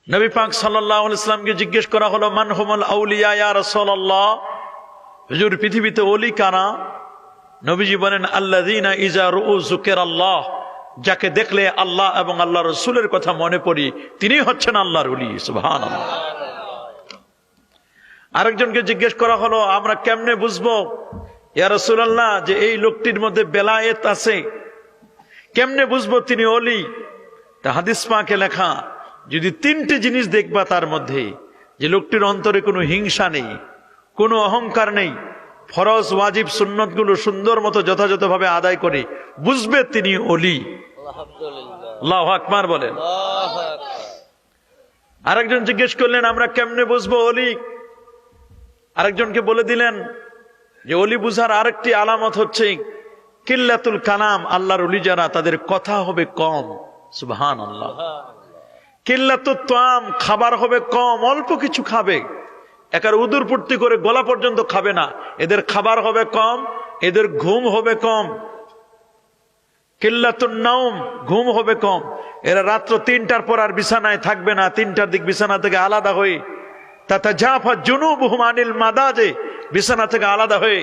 নবী পাক সাল্লাল্লাহু আলাইহি ওয়াসাল্লামকে জিজ্ঞেস করা হলো, মান হুমুল আউলিয়া ইয়া রাসূলুল্লাহ, হুজুর পৃথিবীতে ওলি কারা? নবীজি বলেন, আল্লাযীনা ইযা রুউ যুকিরাল্লাহ, যাকে দেখলে আল্লাহ এবং আল্লাহ রাসূলের কথা মনে পড়ি, তিনি হচ্ছেন আল্লাহর ওলি। সুবহানাল্লাহ। আরেকজনকে জিজ্ঞেস করা হলো, আমরা কেমনে বুঝবো ইয়া রাসূলুল্লাহ যে এই লোকটির মধ্যে বেলায়েত আছে, কেমনে বুঝবো তিনি ওলি? তা হাদিস পাকে লেখা, যদি তিনটি জিনিস দেখবা তার মধ্যে, যে লোকটির অন্তরে কোনো হিংসা নেই, কোনো অহংকার নেই, ফরজ ওয়াজিব সুন্নত গুলো সুন্দর মতো যথাযথভাবে আদায় করে, বুঝবে তিনি ওলি। আল্লাহু আকবার বলেন। আরেকজন জিজ্ঞেস করলেন, আমরা কেমনে বুঝবো ওলি? আরেকজনকে বলে দিলেন যে ওলি বুঝার আরেকটি আলামত হচ্ছে কিল্লাতুল কালাম, আল্লাহর ওলি যারা তাদের কথা হবে কম। সুবহানাল্লাহ। কিল্লাতুত তাম, খাবার হবে কম, অল্প কিছু খাবে, একার উদুর পূর্তি করে গলা পর্যন্ত খাবে না, এদের খাবার হবে কম, এদের ঘুম হবে কম। কিল্লাতুন নাওম, ঘুম হবে কম, এরা রাত্র 3টার পর আর বিছানায় থাকবে না, 3টার দিক বিছানা থেকে আলাদা হয়ে, তাতাজাফা জুনুবুহুম আনিল মাদাজে, বিছানা থেকে আলাদা হয়ে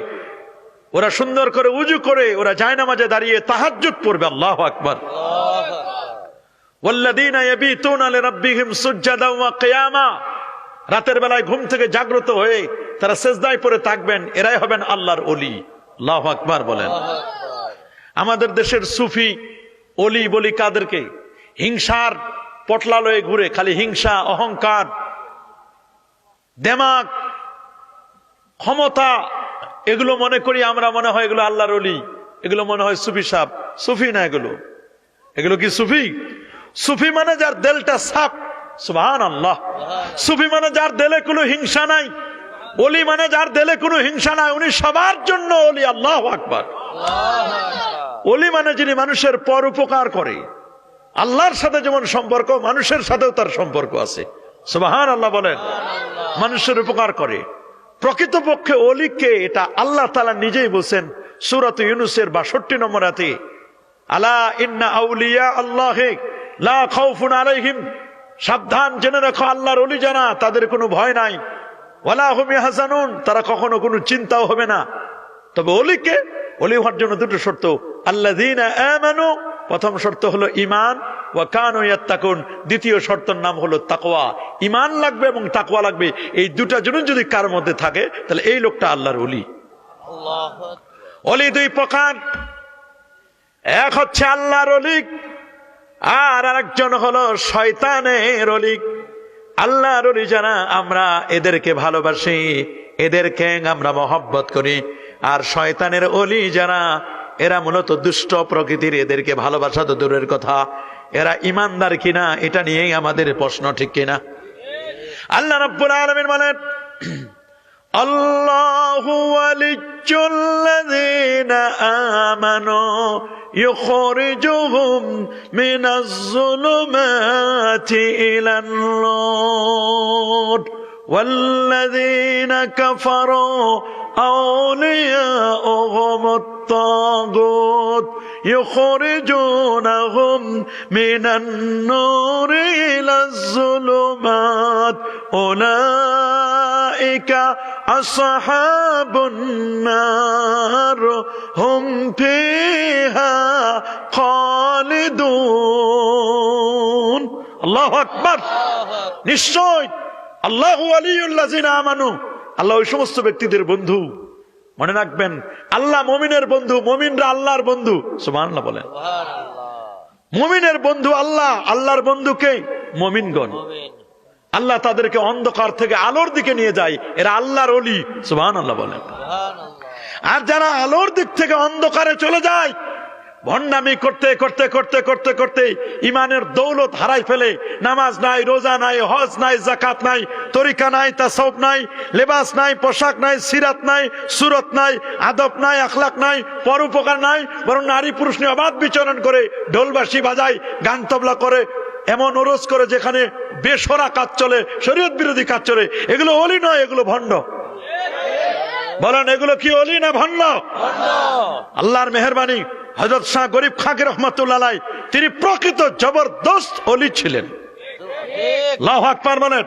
ওরা সুন্দর করে উজু করে ওরা জায়নামাজে দাঁড়িয়ে তাহাজ্জুদ পড়বে। আল্লাহু আকবার। ওয়াল্লাযীনা ইয়াবিতুনা লিরাব্বিহিম সুজদান ওয়া কিয়ামা, রাতের বেলায় ঘুম থেকে জাগ্রত হয়ে তারা সিজদায় পড়ে থাকবেন, এরাই হবেন আল্লাহর ওলি। আল্লাহু আকবার বলেন। আমাদের দেশের সুফি ওলি বলি কাদেরকে? হিংসার পটলালয়ে ঘুরে, খালি হিংসা, অহংকার, দেমাগ, ক্ষমতা, এগুলো মনে করি আমরা, মনে হয় এগুলো আল্লাহর ওলি, এগুলো মনে হয় সুফি সাহেব। সুফি না এগুলো, এগুলো কি সুফি? সুফি মানে যার দিলটা সাফ। সুবহানাল্লাহ। সুফি মানে যার দিলে কোনো হিংসা নাই, ওলি মানে যার দিলে কোনো হিংসা নাই, উনি সবার জন্য ওলি। আল্লাহু আকবার। ওলি মানে যিনি মানুষের পর উপকার করে, আল্লাহর সাথে যেমন সম্পর্ক, মানুষের সাথেও তার সম্পর্ক আছে। সুবহানাল্লাহ বলেন। মানুষের উপকার করে। প্রকৃতপক্ষে ওলিকে এটা আল্লাহ তাআলা নিজেই বলছেন সূরা ইউনূসের ৬২ নম্বর আয়াতে, আলা ইন্না আউলিয়া আল্লাহি লা খাউফুন আলাইহিম, সাবধান জেনে রাখো আল্লাহর ওলি যারা, তাদের কোনো ভয় নাই, ওয়ালা হুম ইয়াহজানুন, তারা কখনো কোনো চিন্তাও হবে না। তবে ওলিকে, ওলি হওয়ার জন্য দুটো শর্ত, আল্লাযীনা আমানু, প্রথম শর্ত হলো ঈমান, ওয়া কানু ইয়াত্তাকুন, দ্বিতীয় শর্তের নাম হলো তাকওয়া। ঈমান লাগবে এবং তাকওয়া লাগবে, এই দুটা জিনিস যদি কার মধ্যে থাকে তাহলে এই লোকটা আল্লাহর ওলি। আল্লাহু আকবার। ওলি দুই প্রকার, এক হচ্ছে আল্লাহর ওলি, আর আরেকজন হলো শয়তানের ওলি। আল্লাহর ওলি যারা, আমরা এদেরকে ভালোবাসি, এদেরকে আমরা মহব্বত করি। আর শয়তানের ওলি যারা, এরা মূলত দুষ্ট প্রকৃতির, এদেরকে ভালোবাসা তো দূরের কথা, এরা ইমানদার কিনা এটা নিয়েই আমাদের প্রশ্ন, ঠিক কিনা? আল্লাহ রাব্বুল আলামিন বলেন, আল্লাহু ওয়ালিয়্যুল্লাযীনা আমানু ইউখরিজুহুম মিনাজ যুলুমাতি ইলান নূর ওয়াল্লাযীনা কাফারু أولياؤهم الطاغوت يخرجونهم من النور إلى الظلمات أولئك أصحاب النار هم فيها خالدون الله أكبر নিশ্চয় আল্লাহু ওয়ালিয়ুল্লাযিনা আমানু, আল্লাহ ওই সমস্ত ব্যক্তিদের বন্ধু। মনে রাখবেন, আল্লাহ মুমিনের বন্ধু, মুমিনরা আল্লাহর বন্ধু। সুবহানাল্লাহ বলেন। মুমিনের বন্ধু আল্লাহ, আল্লাহর বন্ধুকে মুমিনগণ। আল্লাহ তাদেরকে অন্ধকার থেকে আলোর দিকে নিয়ে যায়, এরা আল্লাহর ওলি। সুবহানাল্লাহ বলেন। আর যারা আলোর দিক থেকে অন্ধকারে চলে যায়, ভণ্ডামি করতে করতে করতে করতে করতে ইমানের দৌলত হারাই ফেলে, নামাজ নাই, রোজা নাই, হজ নাই, যাকাত নাই, তরিকা নাই, তাসাউফ নাই, লেবাস নাই, পোশাক নাই, সিরাত নাই, সুরত নাই, আদব নাই, আখলাক নাই, পরোপকার নাই, বরং নারী পুরুষ নিয়ে অবাধ বিচরণ করে, ঢোলবাঁশি বাজায়, গান তবলা করে, এমন ওরস করে যেখানে বেশরা কাজ চলে, শরীয়ত বিরোধী কাজ চলে, এগুলো ওলি নয়, এগুলো ভণ্ড। বলেন, এগুলো কি ওলি না ভণ্ড? আল্লাহর মেহেরবানি, হযরত শাহ গরিব খাকি রহমাতুল্লাহ আলাইহি, তিনি প্রকৃত জবরদস্ত ওলি ছিলেন। আল্লাহু আকবার বলেন।